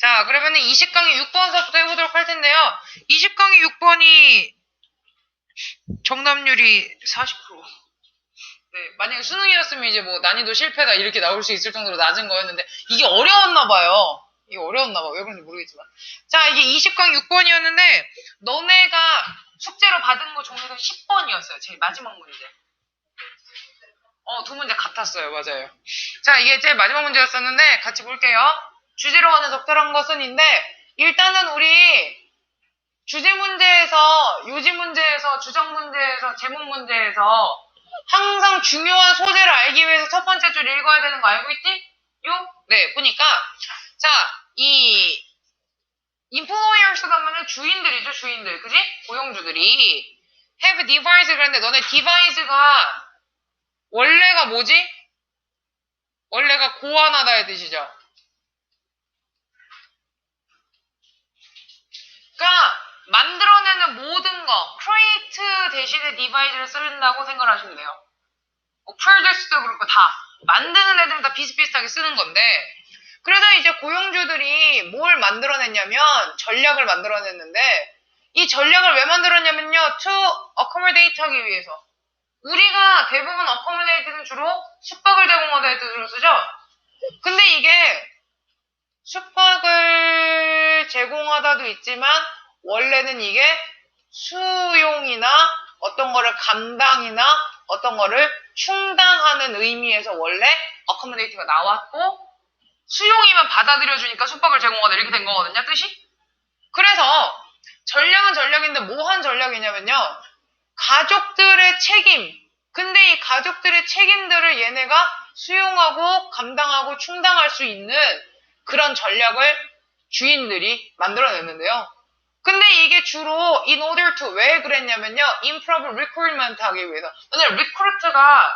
자, 그러면은 20강의 6번서부터 해보도록 할 텐데요. 20강의 6번이 정답률이 40%. 네, 만약에 수능이었으면 이제 뭐 난이도 실패다 이렇게 나올 수 있을 정도로 낮은 거였는데 이게 어려웠나 봐요. 이게 어려웠나 봐. 왜 그런지 모르겠지만. 자, 이게 20강 6번이었는데 너네가 숙제로 받은 거 종류가 10번이었어요. 제일 마지막 문제. 두 문제 같았어요. 맞아요. 자, 이게 제일 마지막 문제였었는데 같이 볼게요. 주제로 하는 적절한 것은인데 일단은 우리 주제 문제에서, 요지 문제에서, 주정 문제에서, 제목 문제에서 항상 중요한 소재를 알기 위해서 첫 번째 줄 읽어야 되는 거 알고 있지? 네, 보니까 자, 이 employers 하면은 주인들이죠, 주인들. 그지? 고용주들이 have devised 그랬는데 너네 devise가 원래가 뭐지? 원래가 고안하다의 뜻이죠. 그러니까 만들어내는 모든 거, create 대신에 devise를 쓴다고 생각하시면 돼요. 뭐 produce도 그렇고 다 만드는 애들은 다 비슷비슷하게 쓰는 건데 그래서 이제 고용주들이 뭘 만들어냈냐면 전략을 만들어냈는데 이 전략을 왜 만들었냐면요. to accommodate 하기 위해서 우리가 대부분 accommodate는 주로 숙박을 제공하다의 뜻으로 쓰죠. 근데 이게 숙박을 제공하다도 있지만 원래는 이게 수용이나 어떤 거를 감당이나 어떤 거를 충당하는 의미에서 원래 accommodate가 나왔고 수용이면 받아들여주니까 숙박을 제공하다 이렇게 된 거거든요, 뜻이. 그래서 전략은 전략인데 뭐한 전략이냐면요. 가족들의 책임. 근데 이 가족들의 책임들을 얘네가 수용하고 감당하고 충당할 수 있는 그런 전략을 주인들이 만들어냈는데요. 근데 이게 주로 in order to 왜 그랬냐면요. improper recruitment 하기 위해서. 왜냐면 recruit가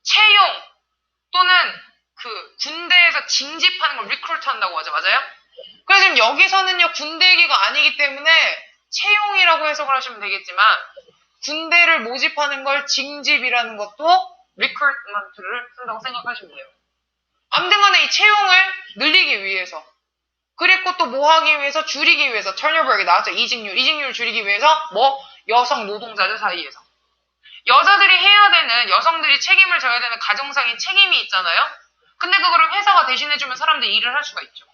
채용 또는 그 군대에서 징집하는 걸 recruit 한다고 하죠. 맞아요? 그래서 지금 여기서는요. 군대 얘기가 아니기 때문에 채용이라고 해석을 하시면 되겠지만 군대를 모집하는 걸 징집이라는 것도 recruitment를 쓴다고 생각하시면 돼요. 아무튼 간에 이 채용을 늘리기 위해서 그리고 또 뭐 하기 위해서 줄이기 위해서 turnover이 나왔죠. 이직률 줄이기 위해서 뭐 여성 노동자들 사이에서 여자들이 해야 되는 여성들이 책임을 져야 되는 가정상의 책임이 있잖아요. 근데 그거를 회사가 대신해주면 사람들이 일을 할 수가 있죠.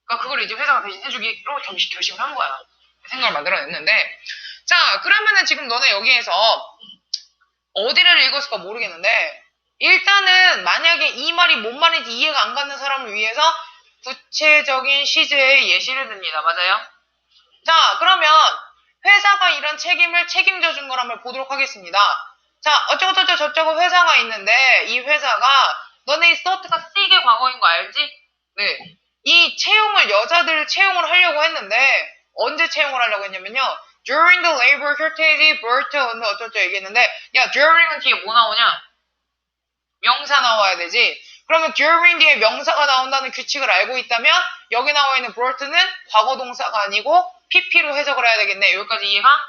그러니까 그걸 이제 회사가 대신해주기로 결심을 한 거야. 생각을 만들어냈는데 자 그러면은 지금 너네 여기에서 어디를 읽었을까 모르겠는데 일단은 만약에 이 말이 뭔 말인지 이해가 안 가는 사람을 위해서 구체적인 시제의 예시를 듭니다. 맞아요? 자, 그러면 회사가 이런 책임을 책임져 준 걸 한번 보도록 하겠습니다. 자, 어쩌고저쩌고 저쩌고 회사가 있는데 이 회사가 너네 이 소트가 C의 과거인 거 알지? 네. 이 채용을 여자들을 채용을 하려고 했는데 언제 채용을 하려고 했냐면요. During the labor shortage, birth, 어쩌고저쩌고 얘기했는데 야, during은 뒤에 뭐 나오냐? 명사 나와야 되지. 그러면 during 뒤에 명사가 나온다는 규칙을 알고 있다면 여기 나와 있는 brought는 과거 동사가 아니고 pp로 해석을 해야 되겠네. 여기까지 이해가?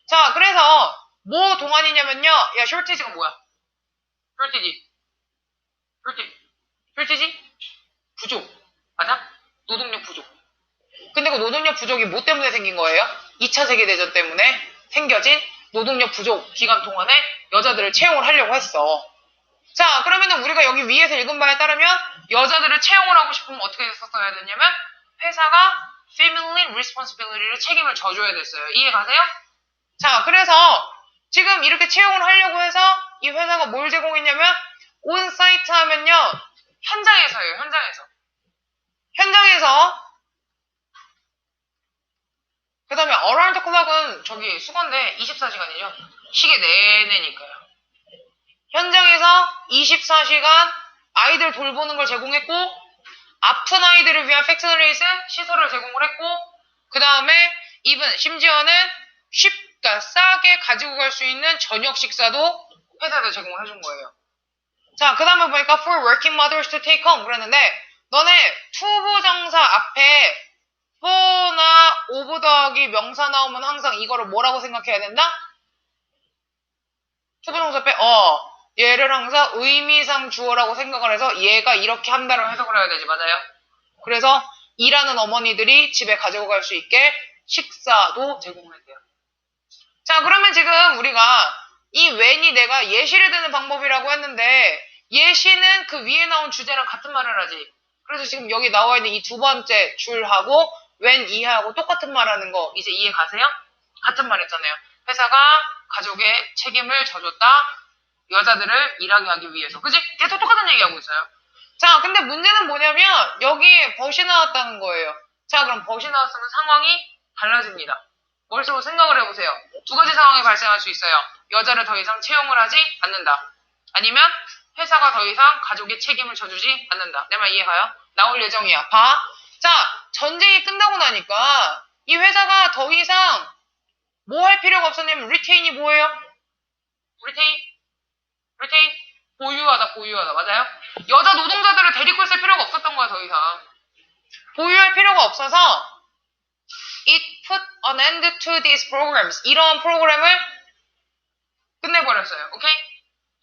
자, 그래서 뭐 동안이냐면요. 야, shortage가 뭐야? shortage? 부족. 맞아? 노동력 부족. 근데 그 노동력 부족이 뭐 때문에 생긴 거예요? 2차 세계대전 때문에 생겨진 노동력 부족 기간 동안에 여자들을 채용을 하려고 했어. 자, 그러면은 우리가 여기 위에서 읽은 바에 따르면 여자들을 채용을 하고 싶으면 어떻게 썼어야 되냐면 회사가 family responsibility를 책임을 져줘야 됐어요. 이해 가세요? 자, 그래서 지금 이렇게 채용을 하려고 해서 이 회사가 뭘 제공했냐면 온사이트 하면요. 현장에서예요. 현장에서 그 다음에 around the clock은 저기 수건데 24시간이죠. 시계 내내니까요. 현장에서 24시간 아이들 돌보는 걸 제공했고 아픈 아이들을 위한 팩트레이스 시설을 제공을 했고 그 다음에 심지어는 그러니까 싸게 가지고 갈 수 있는 저녁 식사도 회사에서 제공을 해준 거예요. 자, 그 다음에 보니까 for working mothers to take home 그랬는데 너네 투부정사 앞에 for나 of 더하기 명사 나오면 항상 이거를 뭐라고 생각해야 된다? 투부정사 앞에 얘를 항상 의미상 주어라고 생각을 해서 얘가 이렇게 한다라고 해석을 해야 되지. 맞아요? 그래서 일하는 어머니들이 집에 가지고 갈 수 있게 식사도 제공했대요. 자, 그러면 지금 우리가 이 when이 내가 예시를 드는 방법이라고 했는데 예시는 그 위에 나온 주제랑 같은 말을 하지. 그래서 지금 여기 나와 있는 이 두 번째 줄하고 when 이하고 똑같은 말 하는 거 이제 이해 가세요? 같은 말 했잖아요. 회사가 가족의 책임을 져줬다. 여자들을 일하게 하기 위해서. 그지? 계속 똑같은 얘기하고 있어요. 자, 근데 문제는 뭐냐면 여기에 벗이 나왔다는 거예요. 자, 그럼 벗이 나왔으면 상황이 달라집니다. 머릿속으로 생각을 해보세요. 두 가지 상황이 발생할 수 있어요. 여자를 더 이상 채용을 하지 않는다. 아니면 회사가 더 이상 가족의 책임을 져주지 않는다. 내 말 이해가요? 나올 예정이야. 봐. 자, 전쟁이 끝나고 나니까 이 회사가 더 이상 뭐 할 필요가 없었냐면 리테인이 뭐예요? 리테인? 보유하다. 맞아요? 여자 노동자들을 데리고 있을 필요가 없었던 거야, 더 이상. 보유할 필요가 없어서 It put an end to these programs. 이런 프로그램을 끝내버렸어요. 오케이?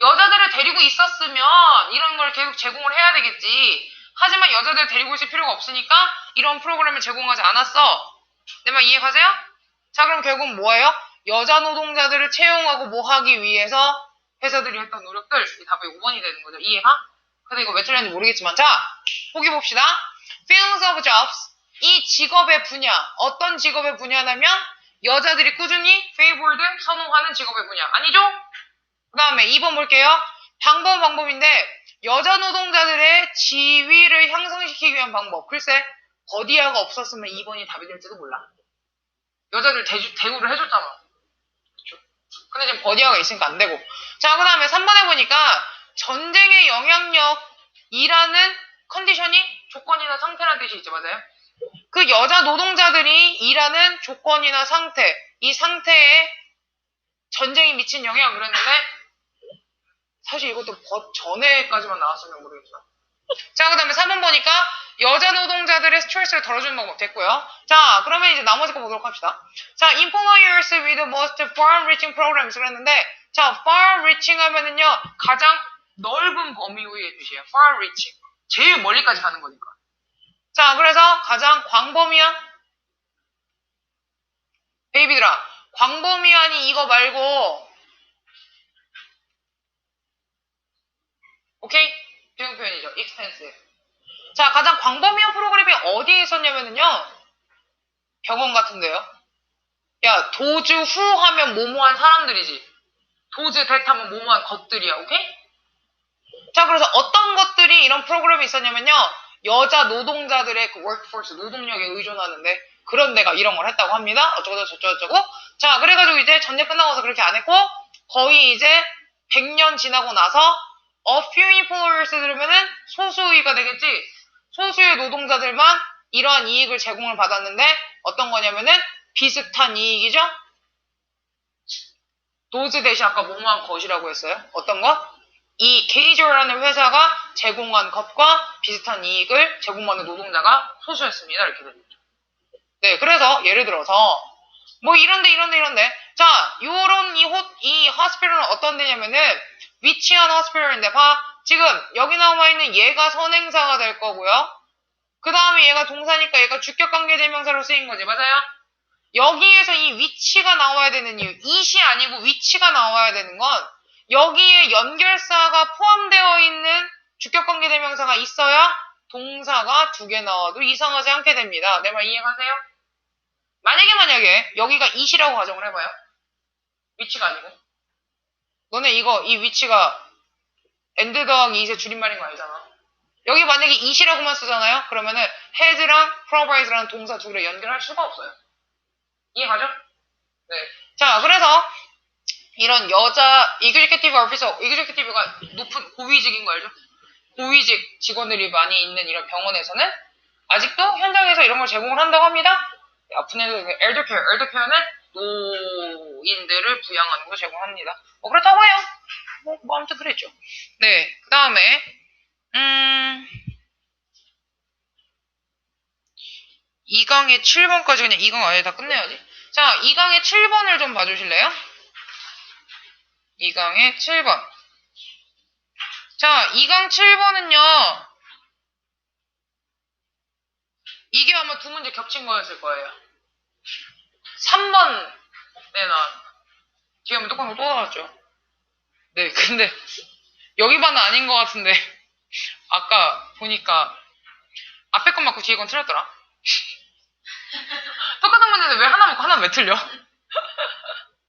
여자들을 데리고 있었으면 이런 걸 계속 제공을 해야 되겠지. 하지만 여자들 데리고 있을 필요가 없으니까 이런 프로그램을 제공하지 않았어. 내 말 이해가세요? 자, 그럼 결국 뭐예요? 여자 노동자들을 채용하고 뭐 하기 위해서 회사들이 했던 노력들, 이 답이 5번이 되는 거죠. 이해가? 근데 이거 왜 틀렸는지 모르겠지만, 자, 보기 봅시다. Fields of jobs. 이 직업의 분야, 어떤 직업의 분야냐면 여자들이 꾸준히 favored, 선호하는 직업의 분야. 아니죠? 그 다음에 2번 볼게요. 방법인데 여자 노동자들의 지위를 향상시키기 위한 방법. 글쎄, 버디아가 없었으면 2번이 답이 될지도 몰라. 여자들 대우를 해줬잖아. 그렇죠? 근데 지금 버디아가 있으니까 안 되고. 자, 그 다음에 3번에 보니까 전쟁의 영향력이라는 컨디션이 조건이나 상태라는 뜻이 있죠. 맞아요? 그 여자 노동자들이 일하는 조건이나 상태, 이 상태에 전쟁이 미친 영향 그랬는데 사실 이것도 전에까지만 나왔으면 모르겠지만. 자, 그 다음에 3번 보니까 여자 노동자들의 스트레스를 덜어주는 방법 됐고요. 자, 그러면 이제 나머지 거 보도록 합시다. 자, employers with the most far-reaching programs 그랬는데 자, far-reaching 하면은요 가장 넓은 범위의 뜻이에요. far-reaching. 제일 멀리까지 가는 거니까. 자, 그래서 가장 광범위한 베이비들아, 광범위한이 이거 말고 오케이? 비용 표현이죠. extensive. 자, 가장 광범위한 프로그램이 어디에 있었냐면요. 병원 같은데요. 야, 도주 후 하면 뭐뭐한 사람들이지. 도주 대타면 뭐뭐한 것들이야. 오케이? 자, 그래서 어떤 것들이 이런 프로그램이 있었냐면요. 여자 노동자들의 그 workforce, 노동력에 의존하는데 그런 데가 이런 걸 했다고 합니다. 어쩌고. 자, 그래가지고 이제 전쟁 끝나고서 그렇게 안 했고 거의 이제 100년 지나고 나서 a few employers 들으면은 소수의가 되겠지. 소수의 노동자들만 이러한 이익을 제공을 받았는데 어떤 거냐면은 비슷한 이익이죠. 도즈 대신 아까 뭐뭐한 것이라고 했어요. 어떤 것? 이 게이저라는 회사가 제공한 것과 비슷한 이익을 제공받는 노동자가 소수였습니다. 이렇게 됩니다. 네, 그래서 예를 들어서 뭐 이런데 자, 요런 이 호스피ટલ은 어떤 데냐면은 위치한 호스피털인데 봐. 지금 여기 나와 있는 얘가 선행사가 될 거고요. 그 다음에 얘가 동사니까 얘가 주격관계대명사로 쓰인 거지. 맞아요? 여기에서 이 위치가 나와야 되는 이유, it이 아니고 위치가 나와야 되는 건 여기에 연결사가 포함되어 있는 주격관계대명사가 있어야 동사가 2개 나와도 이상하지 않게 됩니다. 내 말 이해가세요? 만약에 여기가 it이라고 가정을 해봐요. 위치가 아니고. 너네 이 위치가 and 더하기 it의 줄임말인 거 알잖아. 여기 만약에 it이라고만 쓰잖아요. 그러면은 has랑 provide라는 동사 2개를 연결할 수가 없어요. 이해가죠? 네. 자, 그래서 이런 여자 executive officer, executive가 높은 고위직인 거 알죠? 고위직 직원들이 많이 있는 이런 병원에서는 아직도 현장에서 이런 걸 제공을 한다고 합니다. 아픈 애들, eldercare는 노인들을 부양하는 걸 제공합니다. 뭐 그렇다고 해요. 뭐 아무튼 그랬죠. 네, 그 다음에 이 강의 7번까지 그냥 이 강 아예 다 끝내야지. 자, 이 강의 7번을 좀 봐주실래요? 이 강의 7번. 자, 이 강 7번은요. 이게 아마 두 문제 겹친 거였을 거예요. 3번에 나 뒤에 한번 똑같은 거또 나왔죠. 네, 근데 여기 반은 아닌 것 같은데 아까 보니까 앞에 건 맞고 뒤에 건 틀렸더라. 똑같은 문제인데 왜 하나 맞고 하나는 왜 틀려?